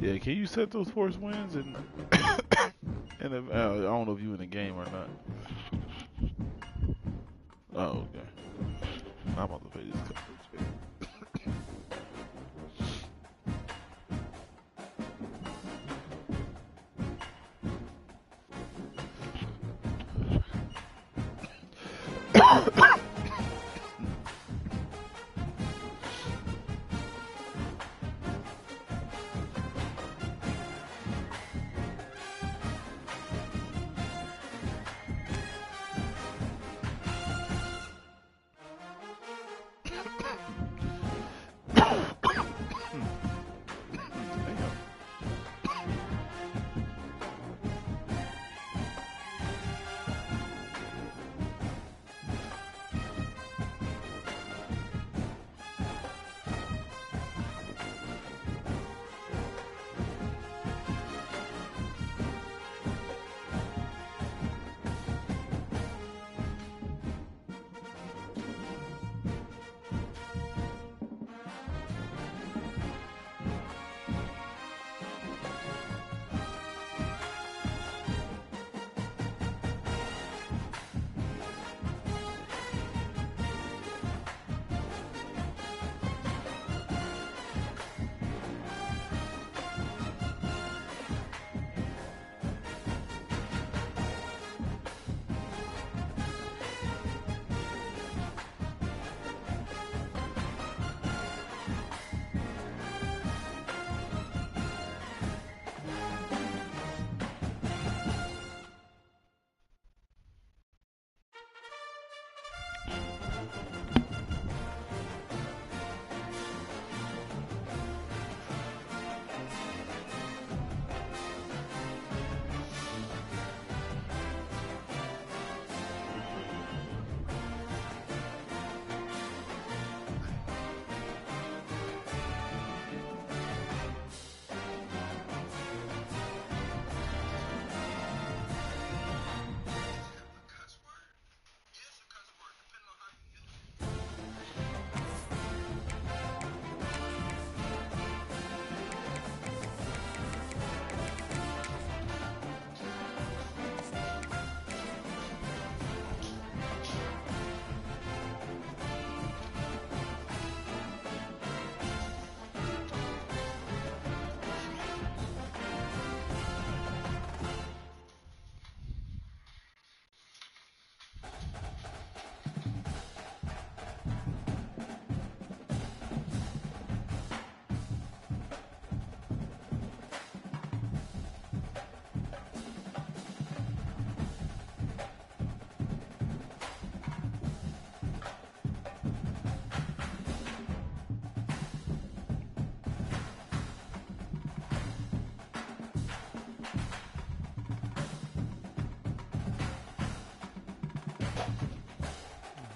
Yeah, can you set those force winds and and if, I don't know if you in the game or not. Oh, okay. I'm about to pay this coverage.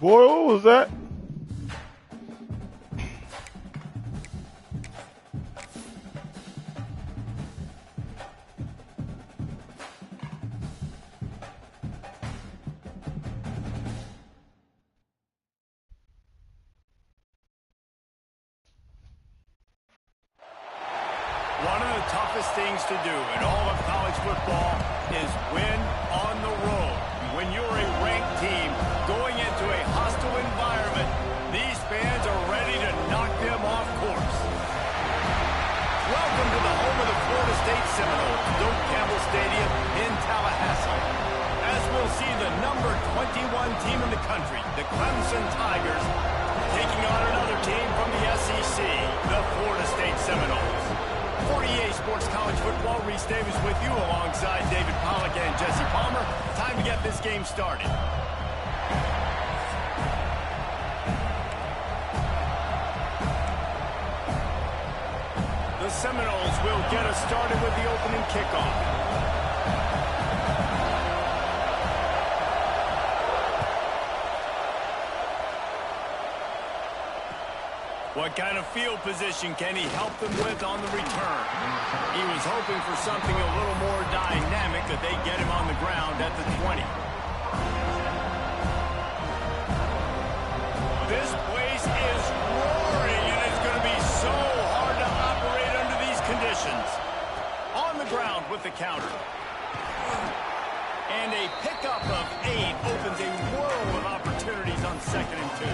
Boy, what was that? One of the toughest things to do in all of college football is win on the road. When you're a ranked team going into a hostile environment, these fans are ready to knock them off course. Welcome to the home of the Florida State Seminoles, Doak Campbell Stadium in Tallahassee. As we'll see the number 21 team in the country, the Clemson Tigers, taking on another team from the SEC, the Florida State Seminoles. 48 Sports College Football, Reese Davis with you alongside David Pollack and Jesse Palmer. Time to get this game started. The Seminoles will get us started with the opening kickoff. What kind of field position can he help them with on the return? He was hoping for something a little more dynamic, that they get him on the ground at the 20. This place is roaring, and it's going to be so hard to operate under these conditions. with the counter. And a pickup of 8 opens a world of opportunities on 2nd and 2.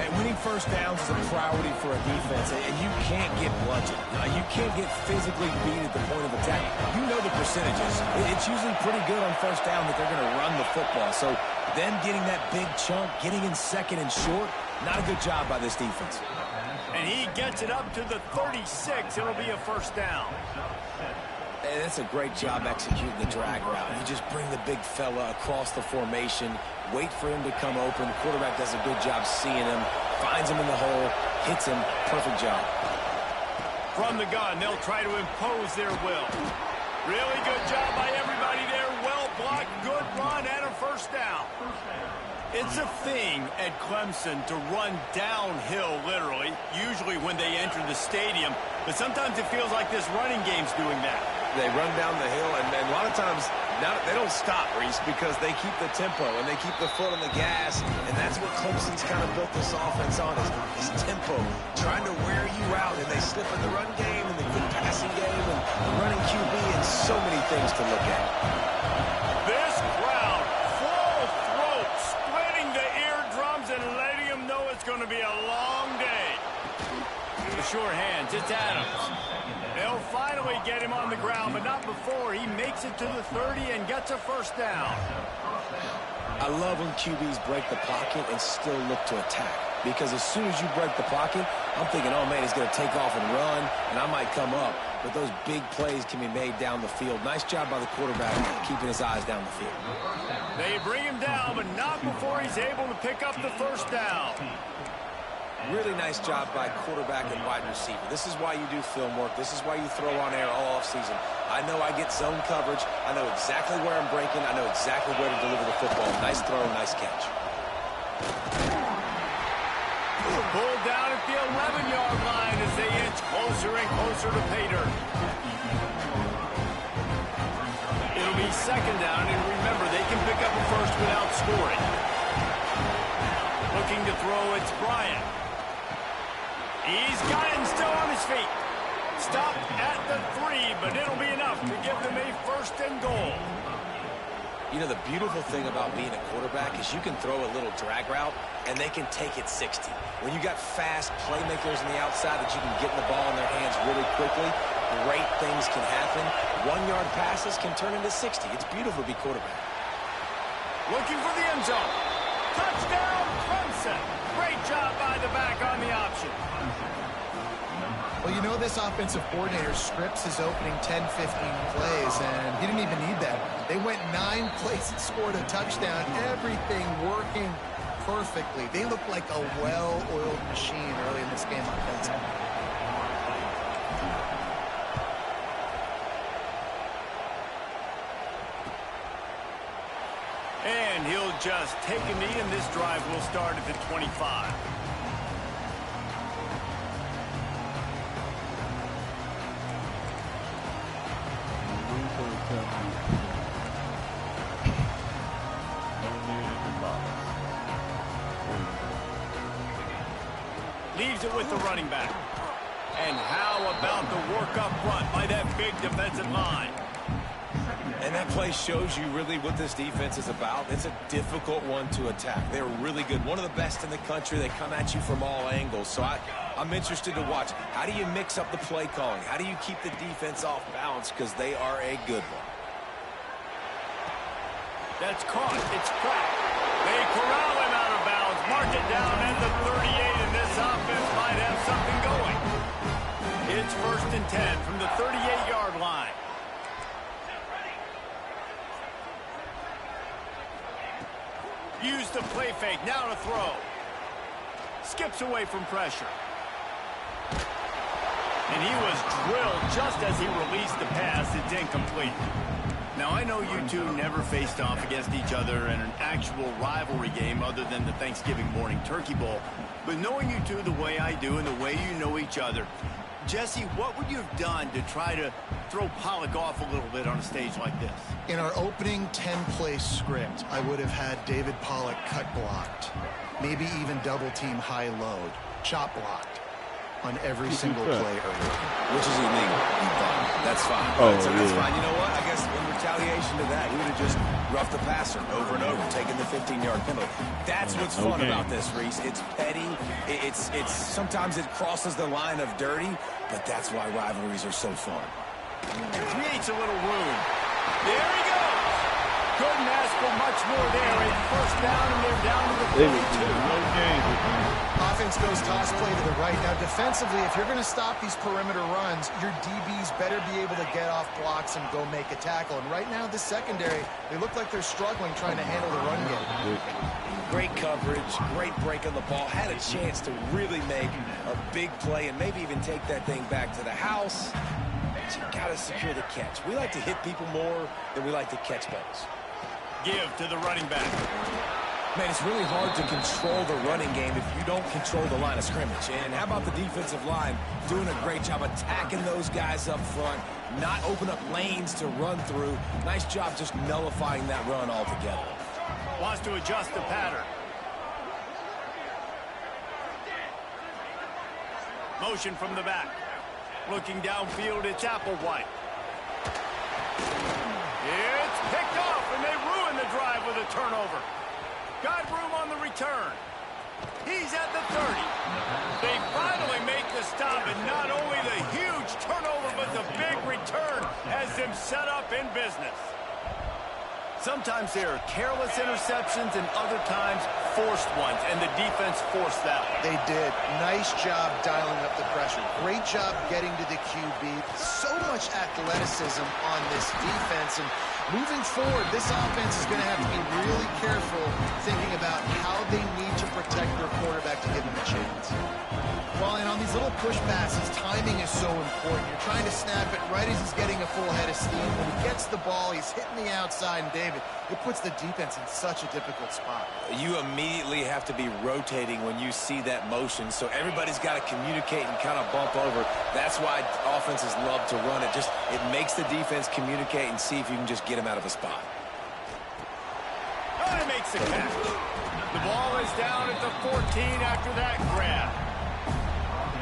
And winning first downs is a priority for a defense, and you can't get bludgeoned. You can't get physically beat at the point of attack. You know the percentages. It's usually pretty good on first down that they're going to run the football. So them getting that big chunk, getting in 2nd and short, not a good job by this defense. And he gets it up to the 36. It'll be a first down. And it's a great job executing the drag route. You just bring the big fella across the formation, wait for him to come open. The quarterback does a good job seeing him, finds him in the hole, hits him. Perfect job. From the gun, they'll try to impose their will. Really good job by everybody there. Well blocked, good run, and a first down. It's a thing at Clemson to run downhill, literally, usually when they enter the stadium. But sometimes it feels like this running game's doing that. They run down the hill, and a lot of times they don't stop, Reese, because they keep the tempo and they keep the foot on the gas, and that's what Clemson's kind of built this offense on, is tempo, trying to wear you out, and they slip in the run game and the good passing game and the running QB and so many things to look at. This crowd, full throat, splitting the eardrums and letting them know it's going to be a long day. The sure hands, it's Adams. They'll finally get him on the ground, but not before he makes it to the 30 and gets a first down. I love when QBs break the pocket and still look to attack. Because as soon as you break the pocket, I'm thinking, oh, man, he's going to take off and run, and I might come up. But those big plays can be made down the field. Nice job by the quarterback keeping his eyes down the field. They bring him down, but not before he's able to pick up the first down. Really nice job by quarterback and wide receiver. This is why you do film work. This is why you throw on air all offseason. I know I get zone coverage. I know exactly where I'm breaking. I know exactly where to deliver the football. Nice throw, nice catch. Pulled down at the 11-yard line as they inch closer and closer to pay dirt. It'll be 2nd down, and remember, they can pick up a first without scoring. Looking to throw, it's Bryant. He's got it and still on his feet. Stopped at the 3, but it'll be enough to give them a 1st and goal. You know, the beautiful thing about being a quarterback is you can throw a little drag route, and they can take it 60. When you got fast playmakers on the outside that you can get the ball in their hands really quickly, great things can happen. 1-yard passes can turn into 60. It's beautiful to be quarterback. Looking for the end zone. Touchdown, Clemson. Great job by the back on the option. Well, you know, this offensive coordinator scripts his opening 10, 15 plays, and he didn't even need that. They went 9 plays and scored a touchdown. Everything working perfectly. They look like a well-oiled machine early in this game offensively. And he'll just take a knee, and this drive will start at the 25. Leaves it with the running back. And how about the work up front by that big defensive line? And that play shows you really what this defense is about. It's a difficult one to attack. They're really good. One of the best in the country. They come at you from all angles. So I'm interested to watch. How do you mix up the play calling? How do you keep the defense off balance? Because they are a good one. That's caught. It's cracked. They corral him out of bounds. Mark it down at the 38, and this offense might have something going. It's 1st and 10 from the 38-yard line. Use the play fake. Now to throw. Skips away from pressure. And he was drilled just as he released the pass. It's incomplete. Now, I know you two never faced off against each other in an actual rivalry game other than the Thanksgiving morning Turkey Bowl. But knowing you two the way I do and the way you know each other, Jesse, what would you have done to try to throw Pollock off a little bit on a stage like this? In our opening 10-play script, I would have had David Pollock cut blocked, maybe even double-team high-load, chop blocked on every single play early. Which is illegal. that's fine. Oh, so that's yeah. fine. You know what? I guess in retaliation to that, he would have just roughed the passer over and over, taking the 15-yard penalty. That's what's fun about this, Reese. It's petty. It's sometimes it crosses the line of dirty, but that's why rivalries are so fun. Creates a little room. There he goes. Couldn't ask for much more there. A first down, and they're down to the 42. Offense goes toss play to the right. Now, defensively, if you're going to stop these perimeter runs, your DBs better be able to get off blocks and go make a tackle. And right now, this secondary, they look like they're struggling trying to handle the run game. Great coverage, great break on the ball. Had a chance to really make a big play and maybe even take that thing back to the house. But you got to secure the catch. We like to hit people more than we like to catch balls. Give to the running back. Man, it's really hard to control the running game if you don't control the line of scrimmage. And how about the defensive line doing a great job attacking those guys up front, not open up lanes to run through. Nice job just nullifying that run altogether. Wants to adjust the pattern. Motion from the back. Looking downfield, it's Applewhite. It's picked off, and they ruin the drive with a turnover. Got room on the return. He's at the 30. They finally make the stop, and not only the huge turnover, but the big return has them set up in business. Sometimes there are careless interceptions, and other times forced ones, and the defense forced that one. They did. Nice job dialing up the pressure. Great job getting to the QB. So much athleticism on this defense. And moving forward, this offense is going to have to be really careful thinking about how they need to protect their quarterback to give him a chance. Well, and on these little push passes, timing is so important. You're trying to snap it right as he's getting a full head of steam. When he gets the ball, he's hitting the outside, and David, it puts the defense in such a difficult spot. You immediately have to be rotating when you see that motion, so everybody's got to communicate and kind of bump over. That's why offenses love to run it. It makes the defense communicate and see if you can just get him out of a spot. Oh, he makes the catch. The ball is down at the 14 after that grab.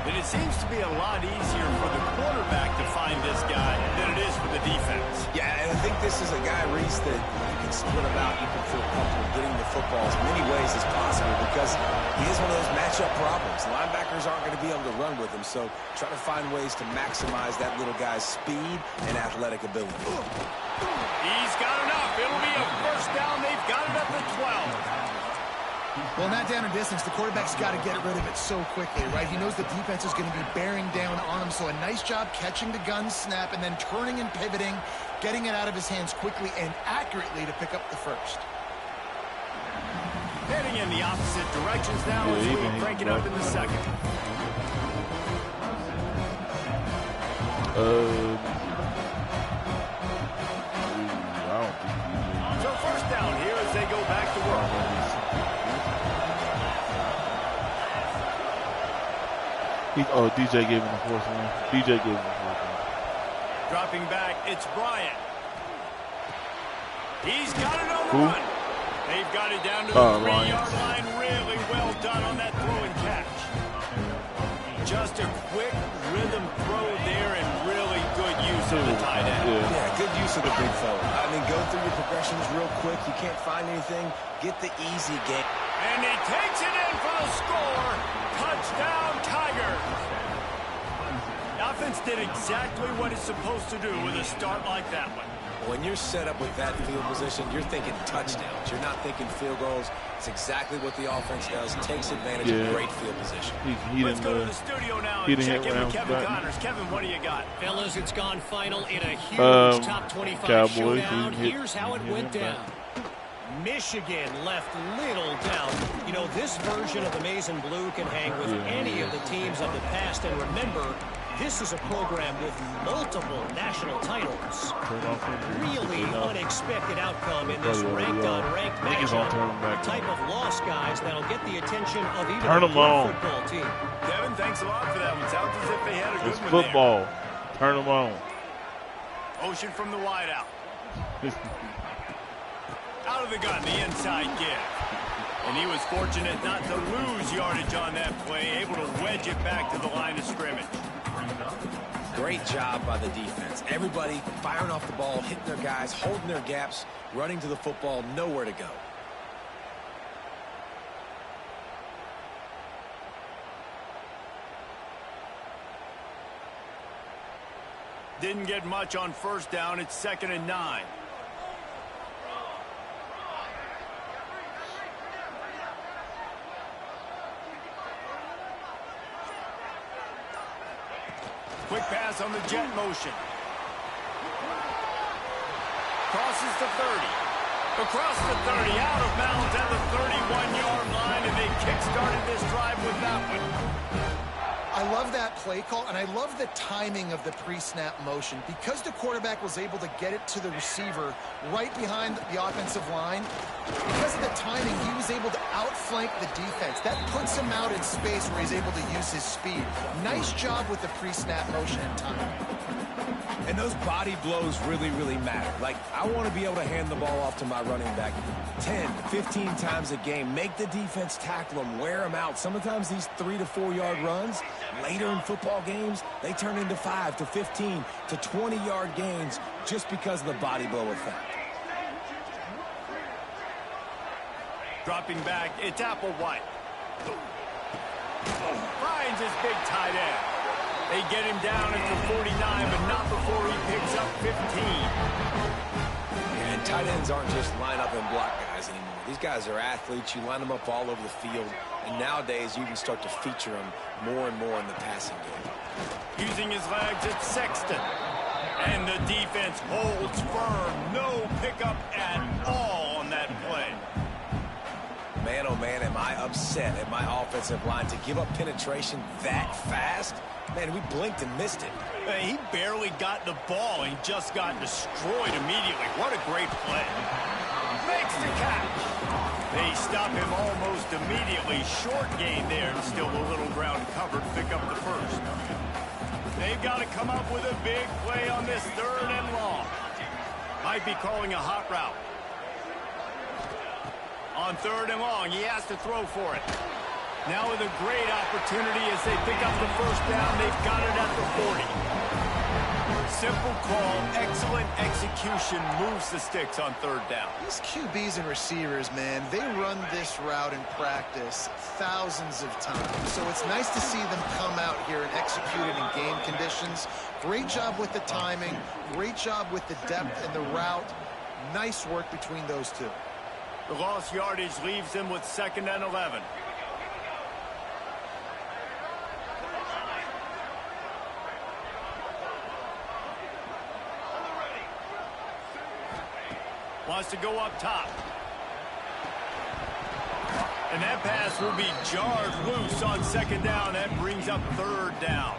And it seems to be a lot easier for the quarterback to find this guy than it is for the defense. Yeah, and I think this is a guy, Reese, that you can split him out. You can feel comfortable getting the football as many ways as possible because he is one of those matchup problems. Linebackers aren't going to be able to run with him, so try to find ways to maximize that little guy's speed and athletic ability. He's got enough. It'll be a first down. They've got it up to 12. Well, not down in distance. The quarterback's got to get rid of it so quickly, right? He knows the defense is going to be bearing down on him, so a nice job catching the gun snap and then turning and pivoting, getting it out of his hands quickly and accurately to pick up the first. Heading in the opposite directions now as we crank it up in the second. So first down here as they go back to work. DJ gave him the fourth one. DJ gave him the fourth one. Dropping back, it's Bryant. He's got it on the run. They've got it down to the 3-yard line. Really well done on that throw and catch. Just a quick rhythm throw there and really good use of the tight end. Yeah, good use of the big fella. I mean, go through your progressions real quick. You can't find anything. Get the easy game. And he takes it in for the score. Touchdown, Tigers. The offense did exactly what it's supposed to do with a start like that one. When you're set up with that field position, you're thinking touchdowns. You're not thinking field goals. It's exactly what the offense does. Takes advantage of great field position. Let's go to the studio now and check in with Kevin Connors. Kevin, what do you got? Fellas, it's gone final in a huge top 25 Cowboys, showdown. Here's how it went down. Michigan left little doubt. You know, this version of the Maize and Blue can hang with any of the teams of the past. And remember, this is a program with multiple national titles. Really unexpected outcome in this ranked-on-ranked matchup. The type of loss, guys, that'll get the attention of even a good football team. Kevin, thanks a lot for that one. Sounds as if they had a good one football. There. Turn them on. Motion from the wide out. Out of the gun, the inside give. And he was fortunate not to lose yardage on that play, able to wedge it back to the line of scrimmage. Great job by the defense. Everybody firing off the ball, hitting their guys, holding their gaps, running to the football, nowhere to go. Didn't get much on first down. It's 2nd and 9. Quick pass on the jet motion. Crosses the 30. Across the 30, out of bounds at the 31-yard line, and they kick-started this drive with that one. I love that play call, and I love the timing of the pre-snap motion. Because the quarterback was able to get it to the receiver right behind the offensive line, because of the timing, he was able to outflank the defense. That puts him out in space where he's able to use his speed. Nice job with the pre-snap motion and timing. And those body blows really, really matter. Like, I want to be able to hand the ball off to my running back 10, 15 times a game. Make the defense tackle them, wear them out. Sometimes these 3 to 4 yard runs, later in football games, they turn into 5 to 15 to 20-yard gains just because of the body blow effect. Dropping back, it's Applewhite. Finds his big tight end. They get him down at the 49, but not before he picks up 15. And tight ends aren't just line up and block guys anymore. These guys are athletes. You line them up all over the field. And nowadays, you can start to feature them more and more in the passing game. Using his legs, it's Sexton. And the defense holds firm. No pickup at all on that play. Man, oh man, am I upset at my offensive line to give up penetration that fast? Man, we blinked and missed it. He barely got the ball. He just got destroyed immediately. What a great play. Makes the catch. They stop him almost immediately. Short gain there, and still a little ground covered. Pick up the first. They've got to come up with a big play on this 3rd and long. Might be calling a hot route. On 3rd and long, he has to throw for it. Now with a great opportunity as they pick up the first down. They've got it at the 40. Simple call, excellent execution, moves the sticks on 3rd down. These QBs and receivers, man, they run this route in practice thousands of times. So it's nice to see them come out here and execute it in game conditions. Great job with the timing, great job with the depth and the route. Nice work between those two. The lost yardage leaves them with 2nd and 11. Wants to go up top. And that pass will be jarred loose on 2nd down. That brings up 3rd down.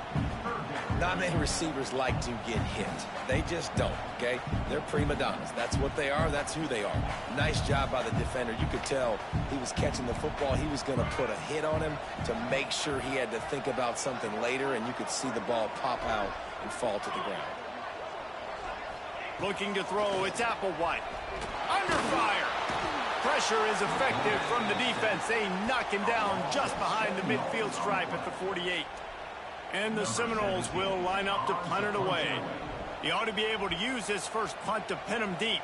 Not many receivers like to get hit. They just don't, okay? They're prima donnas. That's what they are. That's who they are. Nice job by the defender. You could tell he was catching the football. He was going to put a hit on him to make sure he had to think about something later, and you could see the ball pop out and fall to the ground. Looking to throw, it's Applewhite. Under fire. Pressure is effective from the defense. They knock him down just behind the midfield stripe at the 48. And the Seminoles will line up to punt it away. He ought to be able to use this first punt to pin him deep.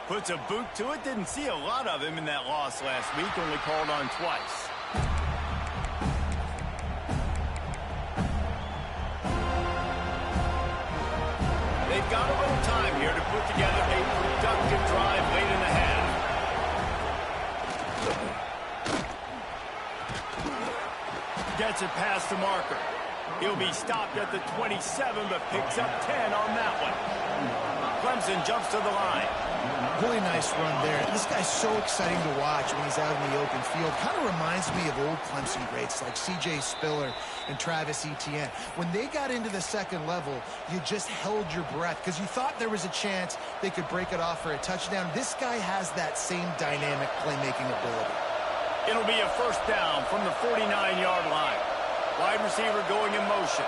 Puts a boot to it. Didn't see a lot of him in that loss last week. Only called on twice. They've got a little time here to put together a productive drive late in the half. Gets it past the marker. He'll be stopped at the 27, but picks up 10 on that one. Clemson jumps to the line. Really nice run there. This guy's so exciting to watch when he's out in the open field. Kind of reminds me of old Clemson greats like C.J. Spiller and Travis Etienne. When they got into the 2nd level, you just held your breath because you thought there was a chance they could break it off for a touchdown. This guy has that same dynamic playmaking ability. It'll be a first down from the 49-yard line. Wide receiver going in motion.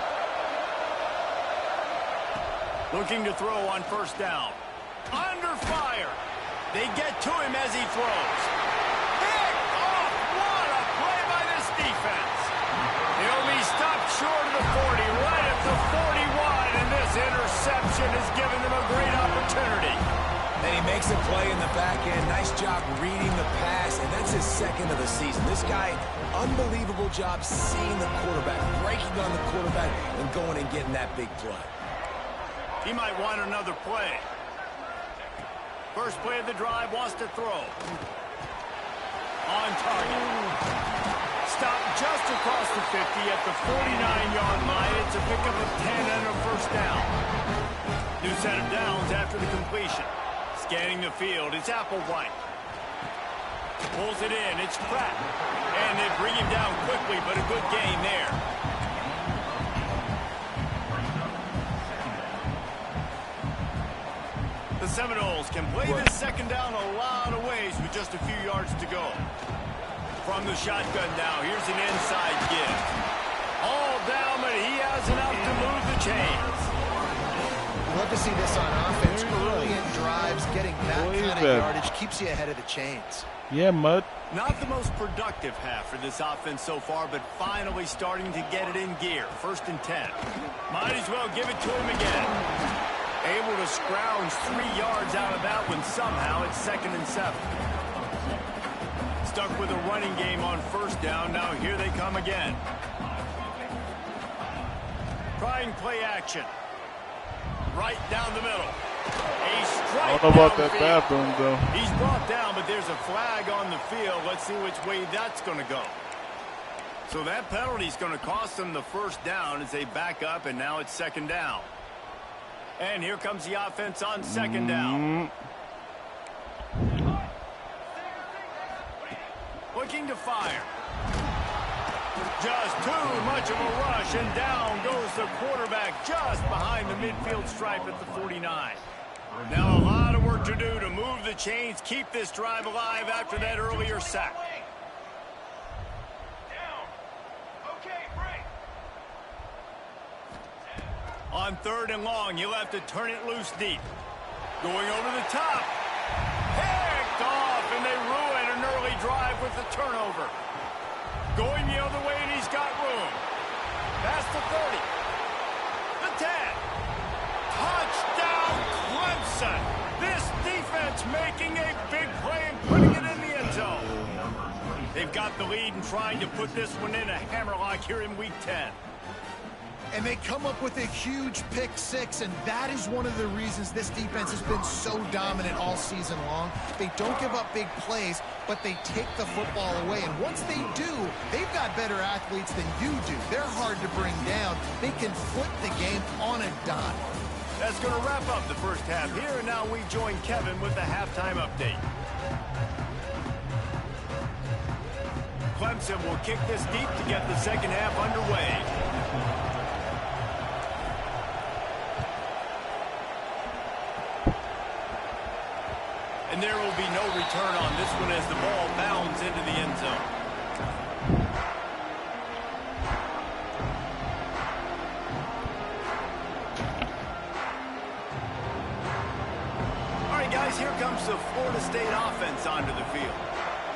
Looking to throw on first down. Under fire. They get to him as he throws. Pick off. What a play by this defense. He'll be separation has given them a great opportunity. And he makes a play in the back end. Nice job reading the pass, and that's his second of the season. This guy, unbelievable job seeing the quarterback, breaking on the quarterback, and going and getting that big play. He might want another play. First play of the drive, wants to throw. On target. Stopped just across the 50 at the 49-yard line. It's a pickup of 10 and a first down. New set of downs after the completion. Scanning the field, it's Applewhite. Pulls it in, it's Pratt. And they bring him down quickly, but a good gain there. The Seminoles can play this second down a lot of ways with just a few yards to go. From the shotgun now, here's an inside give. All down, but he has enough to move the chains. Love to see this on offense. Early in drives, getting that kind of yardage keeps you ahead of the chains. Yeah, Mud. Not the most productive half for this offense so far, but finally starting to get it in gear. 1st and 10. Might as well give it to him again. Able to scrounge 3 yards out of that one somehow. It's 2nd and 7. Stuck with a running game on 1st down. Now here they come again. Trying play action. Right down the middle. A strike. I don't know about that bathroom, though. He's brought down, but there's a flag on the field. Let's see which way that's going to go. So that penalty is going to cost them the 1st down as they back up, and now it's 2nd down. And here comes the offense on 2nd down. Looking to fire. Just too much of a rush, and down goes the quarterback just behind the midfield stripe at the 49. Now a lot of work to do to move the chains, keep this drive alive after that earlier sack. On 3rd and long, you'll have to turn it loose deep. Going over the top. Picked off, and they ruin an early drive with the turnover. Going the other way, and he's got room. Past the 30. The 10. Touchdown, Clemson. This defense making a big play and putting it in the end zone. They've got the lead and trying to put this one in a hammerlock here in Week 10. And they come up with a huge pick 6, and that is one of the reasons this defense has been so dominant all season long. They don't give up big plays, but they take the football away. And once they do, they've got better athletes than you do. They're hard to bring down. They can flip the game on a dime. That's going to wrap up the first half here, and now we join Kevin with the halftime update. Clemson will kick this deep to get the second half underway. And there will be no return on this one as the ball bounds into the end zone. All right, guys, here comes the Florida State offense onto the field.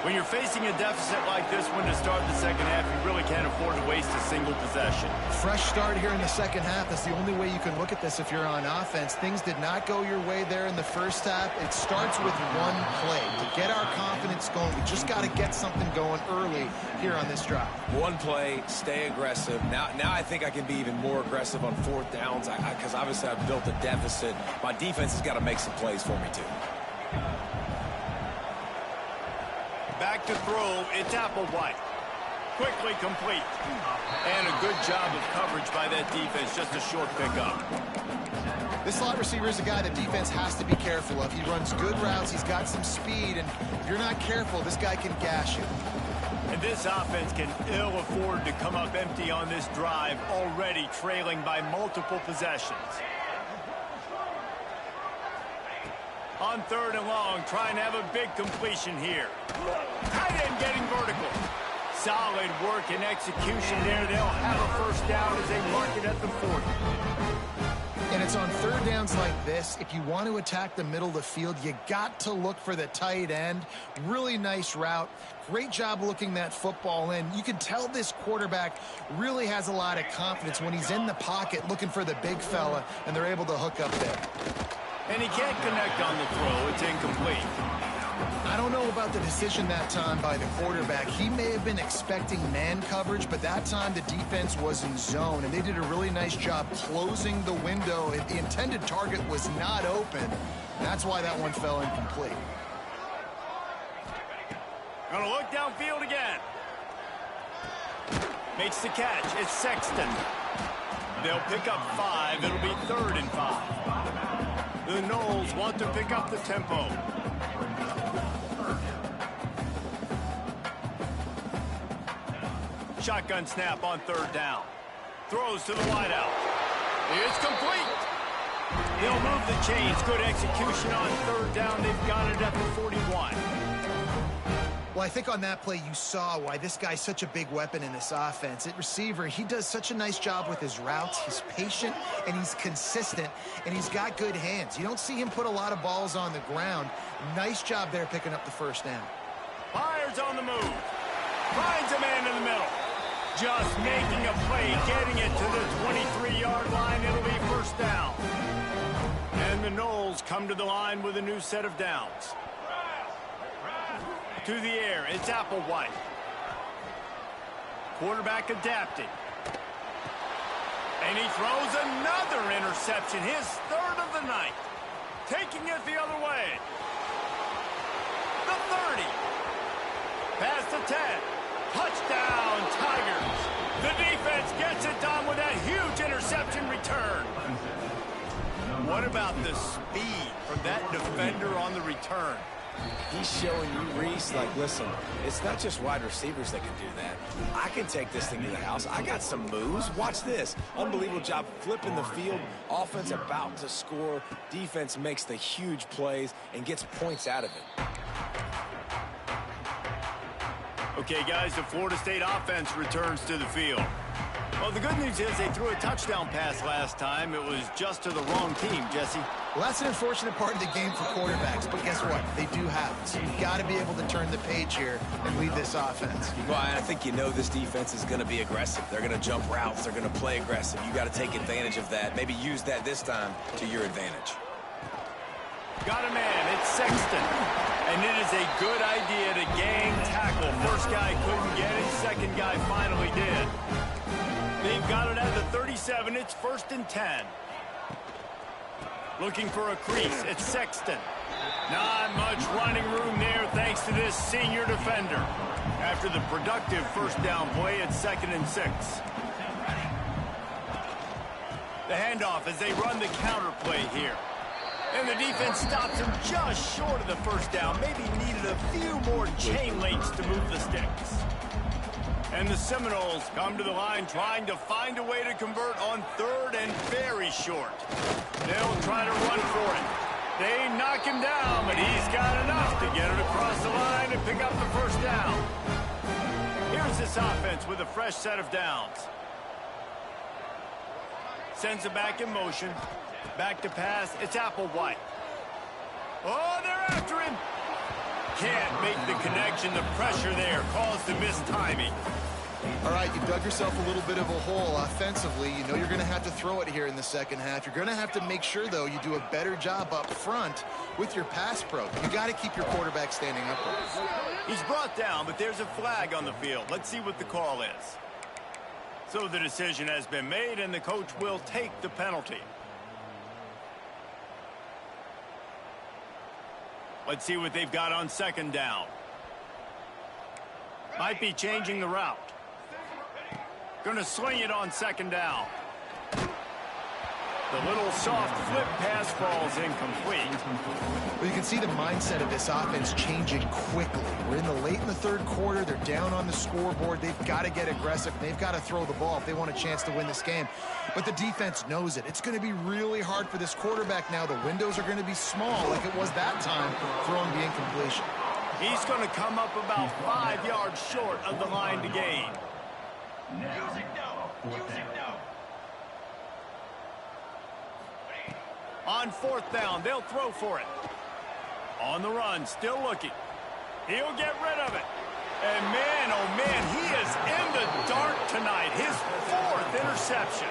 When you're facing a deficit like this one to start the second half, you really can't afford to waste a single possession. Fresh start here in the second half. That's the only way you can look at this if you're on offense. Things did not go your way there in the first half. It starts with one play. To get our confidence going, we just got to get something going early here on this drive. One play, stay aggressive. Now I think I can be even more aggressive on 4th downs because obviously I've built a deficit. My defense has got to make some plays for me, too. Back to throw, it's Applewhite. Quickly complete. And a good job of coverage by that defense, just a short pickup. This slot receiver is a guy the defense has to be careful of. He runs good routes, he's got some speed, and if you're not careful, this guy can gash you. And this offense can ill afford to come up empty on this drive, already trailing by multiple possessions. On 3rd and long, trying to have a big completion here. Tight end getting vertical. Solid work and execution there. They'll have a first down as they mark it at the 40. And it's on third downs like this. If you want to attack the middle of the field, you got to look for the tight end. Really nice route. Great job looking that football in. You can tell this quarterback really has a lot of confidence when he's in the pocket looking for the big fella, and they're able to hook up there. And he can't connect on the throw. It's incomplete. I don't know about the decision that time by the quarterback. He may have been expecting man coverage, but that time the defense was in zone, and they did a really nice job closing the window. The intended target was not open. That's why that one fell incomplete. Gonna look downfield again. Makes the catch. It's Sexton. They'll pick up 5. It'll be 3rd and 5. The Noles want to pick up the tempo. Shotgun snap on 3rd down. Throws to the wideout. It's complete. They'll move the chains. Good execution on 3rd down. They've got it at the 41. Well, I think on that play you saw why this guy's such a big weapon in this offense. At receiver, he does such a nice job with his routes. He's patient, and he's consistent, and he's got good hands. You don't see him put a lot of balls on the ground. Nice job there picking up the 1st down. Myers on the move. Finds a man in the middle. Just making a play, getting it to the 23-yard line. It'll be 1st down. And the Noles come to the line with a new set of downs. To the air, it's Applewhite. Quarterback adapting. And he throws another interception, his 3rd of the night. Taking it the other way. The 30. Past the 10. Touchdown, Tigers. The defense gets it done with that huge interception return. What about the speed from that defender on the return? He's showing you, Reese, like, listen, it's not just wide receivers that can do that. I can take this thing to the house. I got some moves. Watch this. Unbelievable job flipping the field. Offense about to score. Defense makes the huge plays and gets points out of it. Okay, guys, the Florida State offense returns to the field. Well, the good news is they threw a touchdown pass last time. It was just to the wrong team, Jesse. Well, that's an unfortunate part of the game for quarterbacks, but guess what? They do have it. So you've got to be able to turn the page here and lead this offense. Well, I think you know this defense is going to be aggressive. They're going to jump routes. They're going to play aggressive. You got to take advantage of that. Maybe use that this time to your advantage. Got a man. It's Sexton. And it is a good idea to gang tackle. First guy couldn't get it. Second guy finally did. They've got it at the 37. It's 1st and 10. Looking for a crease. It's Sexton. Not much running room there thanks to this senior defender. After the productive 1st down play, it's 2nd and 6. The handoff as they run the counter play here. And the defense stops him just short of the 1st down. Maybe needed a few more chain links to move the sticks. And the Seminoles come to the line trying to find a way to convert on 3rd and very short. They'll try to run for it. They knock him down, but he's got enough to get it across the line and pick up the 1st down. Here's this offense with a fresh set of downs. Sends it back in motion. Back to pass. It's Applewhite. Oh, they're after him. Can't make the connection. The pressure there caused the mistiming. All right, you dug yourself a little bit of a hole offensively. You know you're going to have to throw it here in the 2nd half. You're going to have to make sure, though, you do a better job up front with your pass pro. You got to keep your quarterback standing upright. He's brought down, but there's a flag on the field. Let's see what the call is. So the decision has been made, and the coach will take the penalty. Let's see what they've got on 2nd down. Might be changing the route. Going to swing it on 2nd down. The little soft flip pass falls incomplete. Well, you can see the mindset of this offense changing quickly. We're late in the 3rd quarter. They're down on the scoreboard. They've got to get aggressive. They've got to throw the ball if they want a chance to win this game. But the defense knows it. It's going to be really hard for this quarterback now. The windows are going to be small like it was that time throwing the incompletion. He's going to come up about 5 yards short of the line to gain. On 4th down, they'll throw for it. On the run, still looking. He'll get rid of it. And man, oh man, he is in the dark tonight. His 4th interception.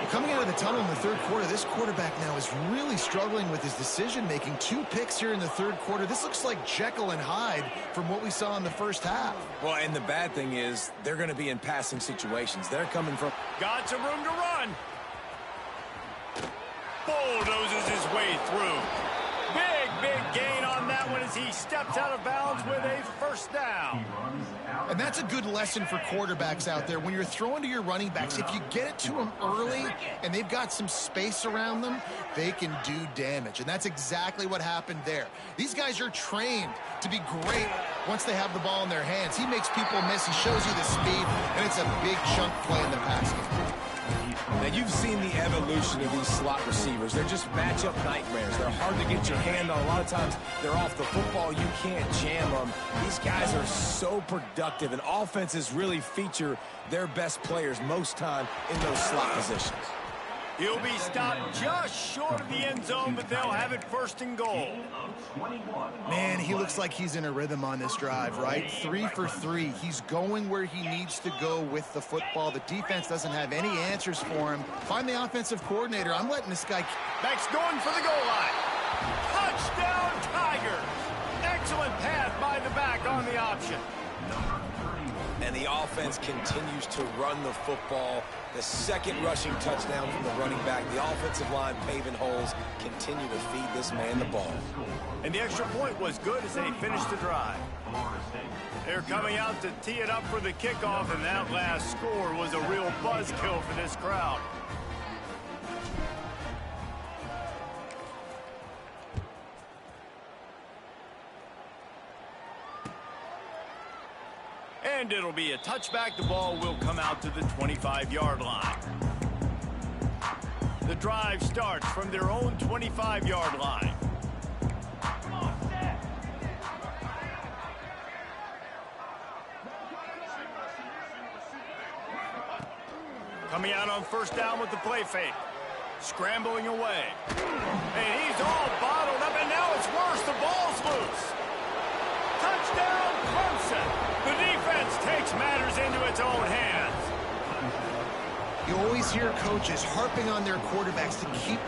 Coming out of the tunnel in the third quarter, this quarterback now is really struggling with his decision-making. 2 picks here in the third quarter. This looks like Jekyll and Hyde from what we saw in the first half. Well, and the bad thing is they're going to be in passing situations. They're coming from... Got some room to run. Bulldozes his way through. Big gain on that one as he steps out of bounds with a 1st down. And that's a good lesson for quarterbacks out there. When you're throwing to your running backs, if you get it to them early and they've got some space around them, they can do damage. And that's exactly what happened there. These guys are trained to be great once they have the ball in their hands. He makes people miss. He shows you the speed, and it's a big chunk play in the pass game. Now, you've seen the evolution of these slot receivers. They're just matchup nightmares. They're hard to get your hand on. A lot of times, they're off the football. You can't jam them. These guys are so productive, and offenses really feature their best players most time in those slot positions. He'll be stopped just short of the end zone, but they'll have it 1st and goal. Man, he looks like he's in a rhythm on this drive, right? 3 for 3. He's going where he needs to go with the football. The defense doesn't have any answers for him. Find the offensive coordinator. I'm letting this guy... Backs going for the goal line. Touchdown, Tigers. Excellent pass by the back on the option. And the offense continues to run the football. The 2nd rushing touchdown from the running back. The offensive line paving holes. Continue to feed this man the ball. And the extra point was good as they finished the drive. They're coming out to tee it up for the kickoff, and that last score was a real buzzkill for this crowd. And it'll be a touchback. The ball will come out to the 25-yard line. The drive starts from their own 25-yard line. Coming out on 1st down with the play fake. Scrambling away. And he's all bottled up, and now it's worse. The ball's loose. Touchdown, Clemson. The defense takes matters into its own hands. You always hear coaches harping on their quarterbacks to keep